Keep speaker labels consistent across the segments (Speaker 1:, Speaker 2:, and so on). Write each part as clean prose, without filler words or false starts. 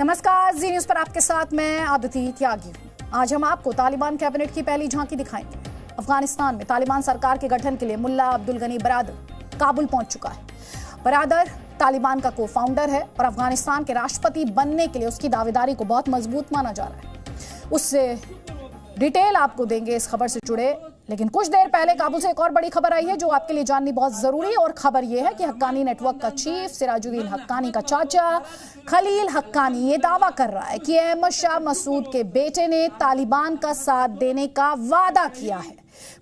Speaker 1: नमस्कार, जी न्यूज पर आपके साथ मैं आदिति त्यागी हूं। आज हम आपको तालिबान कैबिनेट की पहली झांकी दिखाएंगे। अफगानिस्तान में तालिबान सरकार के गठन के लिए मुल्ला अब्दुल गनी बरादर काबुल पहुंच चुका है। बरादर तालिबान का को फाउंडर है और अफगानिस्तान के राष्ट्रपति बनने के लिए उसकी दावेदारी को बहुत मजबूत माना जा रहा है। उससे डिटेल आपको देंगे इस खबर से जुड़े, लेकिन कुछ देर पहले काबुल से एक और बड़ी खबर आई है जो आपके लिए जाननी बहुत जरूरी है। और खबर यह है कि हक्कानी नेटवर्क का चीफ सिराजुद्दीन हक्कानी का चाचा खलील हक्कानी ये दावा कर रहा है कि अहमद शाह मसूद के बेटे ने तालिबान का साथ देने का वादा किया है।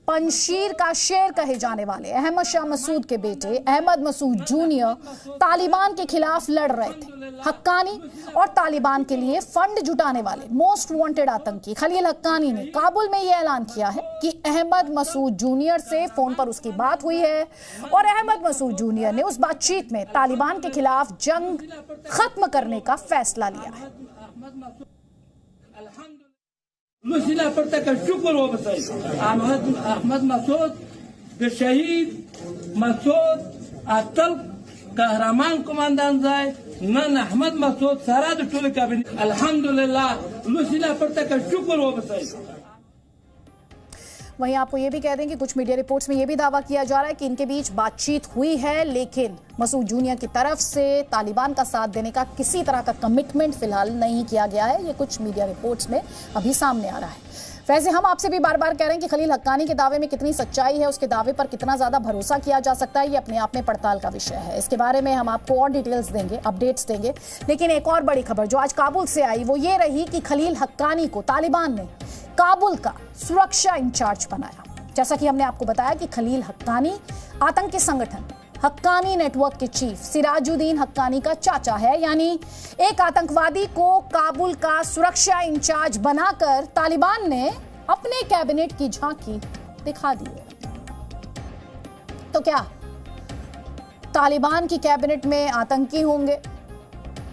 Speaker 1: पंशीर का शेर कहे जाने वाले अहमद शाह मसूद के बेटे अहमद मसूद जूनियर तालिबान के खिलाफ लड़ रहे थे। हक्कानी और तालिबान के लिए फंड जुटाने वाले मोस्ट वांटेड आतंकी खलील हक्कानी ने काबुल में यह ऐलान किया है कि अहमद मसूद जूनियर से फोन पर उसकी बात हुई है और अहमद मसूद जूनियर ने उस बातचीत में तालिबान के खिलाफ जंग खत्म करने का फैसला लिया है।
Speaker 2: लुसिला पड़ता का शुक्र हो बसाई अहमद मसूद शहीद मसूद अतल कहरामान कमांडान जाए नन अहमद मसूद सारा टोल का अल्हम्दुलिल्लाह लुसिला पड़ता का शुक्र हो बसाई।
Speaker 1: वहीं आपको ये भी कह दें कि कुछ मीडिया रिपोर्ट्स में ये भी दावा किया जा रहा है कि इनके बीच बातचीत हुई है, लेकिन मसूद जूनियर की तरफ से तालिबान का साथ देने का किसी तरह का कमिटमेंट फिलहाल नहीं किया गया है। ये कुछ मीडिया रिपोर्ट्स में अभी सामने आ रहा है। वैसे हम आपसे भी बार बार कह रहे हैं कि खलील हक्कानी के दावे में कितनी सच्चाई है, उसके दावे पर कितना ज्यादा भरोसा किया जा सकता है, ये अपने आप में पड़ताल का विषय है। इसके बारे में हम आपको और डिटेल्स देंगे, अपडेट्स देंगे। लेकिन एक और बड़ी खबर जो आज काबुल से आई वो ये रही कि खलील हक्कानी को तालिबान ने काबुल का सुरक्षा इंचार्ज बनाया। जैसा कि हमने आपको बताया कि खलील हक्कानी आतंकी संगठन हक्कानी नेटवर्क के चीफ सिराजुद्दीन हक्कानी का चाचा है, यानी एक आतंकवादी को काबुल का सुरक्षा इंचार्ज बनाकर तालिबान ने अपने कैबिनेट की झांकी दिखा दी है। तो क्या तालिबान की कैबिनेट में आतंकी होंगे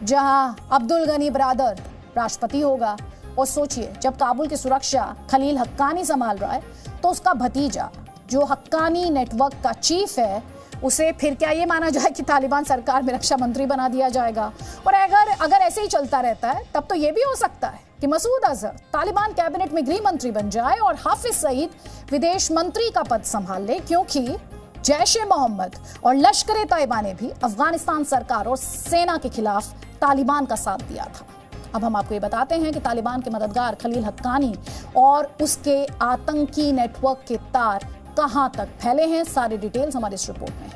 Speaker 1: जहां अब्दुल गनी बरादर राष्ट्रपति होगा? और सोचिए, जब काबुल की सुरक्षा खलील हक्कानी संभाल रहा है तो उसका भतीजा जो हक्कानी नेटवर्क का चीफ है उसे फिर क्या ये माना जाए कि तालिबान सरकार में रक्षा मंत्री बना दिया जाएगा? और अगर ऐसे ही चलता रहता है तब तो ये भी हो सकता है कि मसूद अजहर तालिबान कैबिनेट में गृह मंत्री बन जाए और हाफिज सईद विदेश मंत्री का पद संभाल ले, क्योंकि जैश ए मोहम्मद और लश्कर ए तैयबा ने भी अफगानिस्तान सरकार और सेना के खिलाफ तालिबान का साथ दिया था। अब हम आपको ये बताते हैं कि तालिबान के मददगार खलील हक्कानी और उसके आतंकी नेटवर्क के तार कहां तक फैले हैं। सारी डिटेल्स हमारी इस रिपोर्ट में है।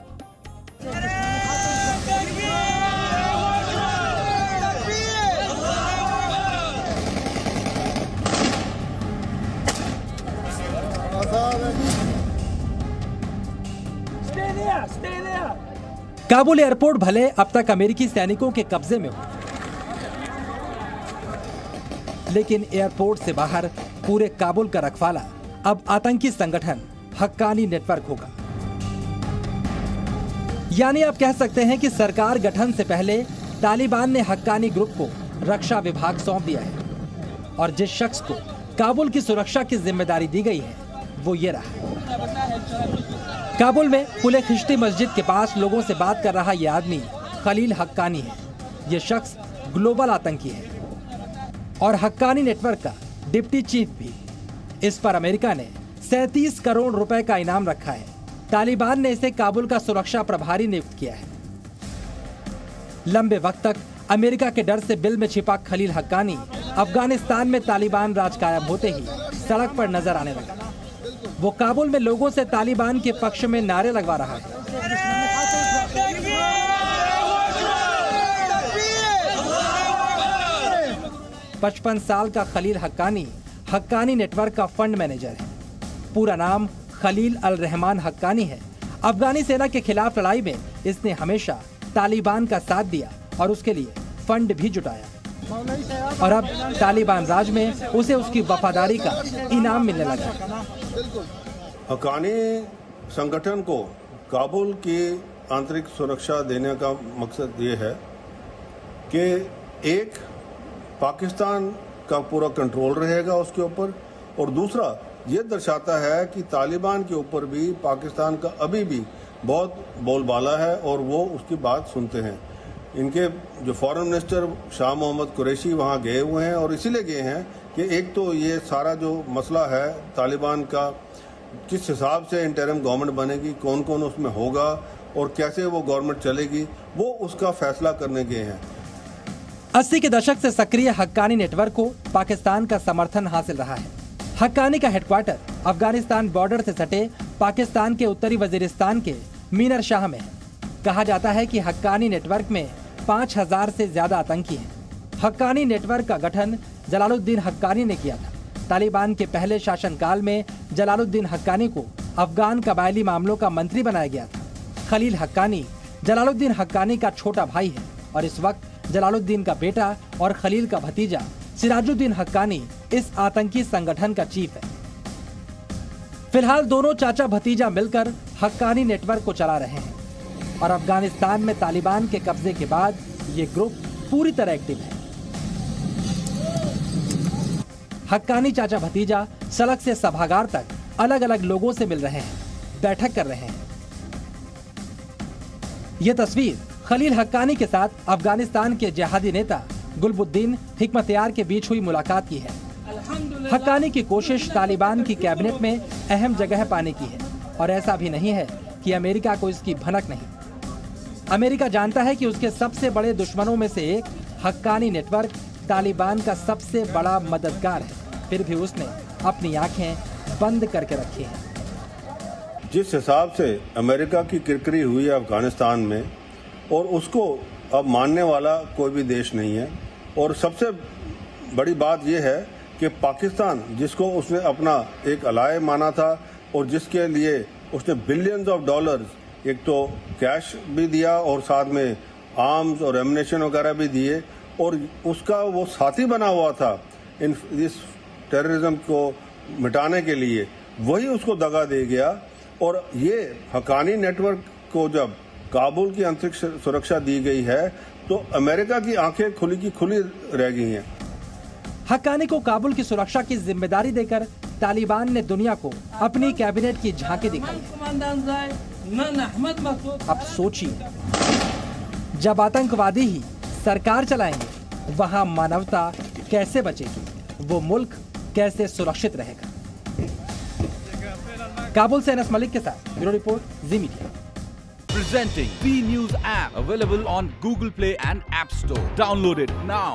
Speaker 3: काबुल एयरपोर्ट भले अब तक अमेरिकी सैनिकों के कब्जे में हो, लेकिन एयरपोर्ट से बाहर पूरे काबुल का रखवाला अब आतंकी संगठन हक्कानी नेटवर्क होगा। यानी आप कह सकते हैं कि सरकार गठन से पहले तालिबान ने हक्कानी ग्रुप को रक्षा विभाग सौंप दिया है और जिस शख्स को काबुल की सुरक्षा की जिम्मेदारी दी गई है वो ये रहा। काबुल में पुले खिश्ती मस्जिद के पास लोगों से बात कर रहा ये आदमी खलील हक्कानी है। ये शख्स ग्लोबल आतंकी है और हक्कानी नेटवर्क का डिप्टी चीफ भी। इस पर अमेरिका ने 37 करोड़ रुपए का इनाम रखा है। तालिबान ने इसे काबुल का सुरक्षा प्रभारी नियुक्त किया है। लंबे वक्त तक अमेरिका के डर से बिल में छिपा खलील हक्कानी अफगानिस्तान में तालिबान राज कायम होते ही सड़क पर नजर आने लगा। वो काबुल में लोगों से तालिबान के पक्ष में नारे लगवा रहा है। 55 साल का खलील हक्कानी हक्कानी नेटवर्क का फंड मैनेजर है। पूरा नाम खलील अल रहमान हक्कानी है। अफगानी सेना के खिलाफ लड़ाई में इसने हमेशा तालिबान का साथ दिया और उसके लिए फंड भी जुटाया और अब तालिबान राज में उसे उसकी वफादारी का इनाम मिलने लगा।
Speaker 4: हक्कानी संगठन को काबुल की आंतरिक सुरक्षा देने का मकसद ये है कि एक पाकिस्तान का पूरा कंट्रोल रहेगा उसके ऊपर, और दूसरा ये दर्शाता है कि तालिबान के ऊपर भी पाकिस्तान का अभी भी बहुत बोलबाला है और वो उसकी बात सुनते हैं। इनके जो फॉरेन मिनिस्टर शाह मोहम्मद कुरैशी वहाँ गए हुए हैं और इसीलिए गए हैं कि एक तो ये सारा जो मसला है तालिबान का, किस हिसाब से इंटरिम गवर्नमेंट बनेगी, कौन कौन उसमें होगा और कैसे वो गवर्नमेंट चलेगी, वो उसका फैसला करने गए हैं।
Speaker 3: 80 के दशक से सक्रिय हक्कानी नेटवर्क को पाकिस्तान का समर्थन हासिल रहा है। हक्कानी का हेडक्वार्टर अफगानिस्तान बॉर्डर से सटे पाकिस्तान के उत्तरी वजीरिस्तान के मीनर शाह में है। कहा जाता है कि हक्कानी नेटवर्क में 5000 से ज्यादा आतंकी हैं। हक्कानी नेटवर्क का गठन जलालुद्दीन हक्कानी ने किया था। तालिबान के पहले शासनकाल में जलालुद्दीन हक्कानी को अफगान कबायली मामलों का मंत्री बनाया गया था। खलील हक्कानी जलालुद्दीन हक्कानी का छोटा भाई है और इस वक्त जलालुद्दीन का बेटा और खलील का भतीजा सिराजुद्दीन हक्कानी इस आतंकी संगठन का चीफ है। फिलहाल दोनों चाचा भतीजा मिलकर हक्कानी नेटवर्क को चला रहे हैं और अफगानिस्तान में तालिबान के कब्जे के बाद ये ग्रुप पूरी तरह एक्टिव है। हक्कानी चाचा भतीजा सड़क से सभागार तक अलग अलग लोगों से मिल रहे हैं, बैठक कर रहे हैं। ये तस्वीर खलील हक्कानी के साथ अफगानिस्तान के जिहादी नेता गुलबुद्दीन हिकमतयार के बीच हुई मुलाकात की है। हक्कानी की कोशिश तालिबान की कैबिनेट में अहम जगह पाने की है और ऐसा भी नहीं है कि अमेरिका को इसकी भनक नहीं। अमेरिका जानता है कि उसके सबसे बड़े दुश्मनों में से एक हक्कानी नेटवर्क तालिबान का सबसे बड़ा मददगार है, फिर भी उसने अपनी आंखें बंद करके रखी हैं।
Speaker 4: जिस हिसाब से अमेरिका की किरकिरी हुई है अफगानिस्तान में, और उसको अब मानने वाला कोई भी देश नहीं है। और सबसे बड़ी बात यह है कि पाकिस्तान, जिसको उसने अपना एक अलाय माना था और जिसके लिए उसने बिलियंस ऑफ डॉलर्स एक तो कैश भी दिया और साथ में आर्म्स और एमुनेशन वगैरह भी दिए, और उसका वो साथी बना हुआ था इस टेररिज्म को मिटाने के लिए, वही उसको दगा दे गया। और ये हक्कानी नेटवर्क को जब काबुल की आंतरिक सुरक्षा दी गई है तो अमेरिका की आंखें खुली की खुली रह गई हैं।
Speaker 3: हक्कानी को काबुल की सुरक्षा की जिम्मेदारी देकर तालिबान ने दुनिया को अपनी कैबिनेट की झांकी दिखाई है। अब सोचिए, जब आतंकवादी ही सरकार चलाएंगे, वहां मानवता कैसे बचेगी? वो मुल्क कैसे सुरक्षित रहेगा? काबुल से अनस मलिक के साथ bureau report, ji media.
Speaker 5: Presenting B News app, available on Google Play and App Store. Download it now.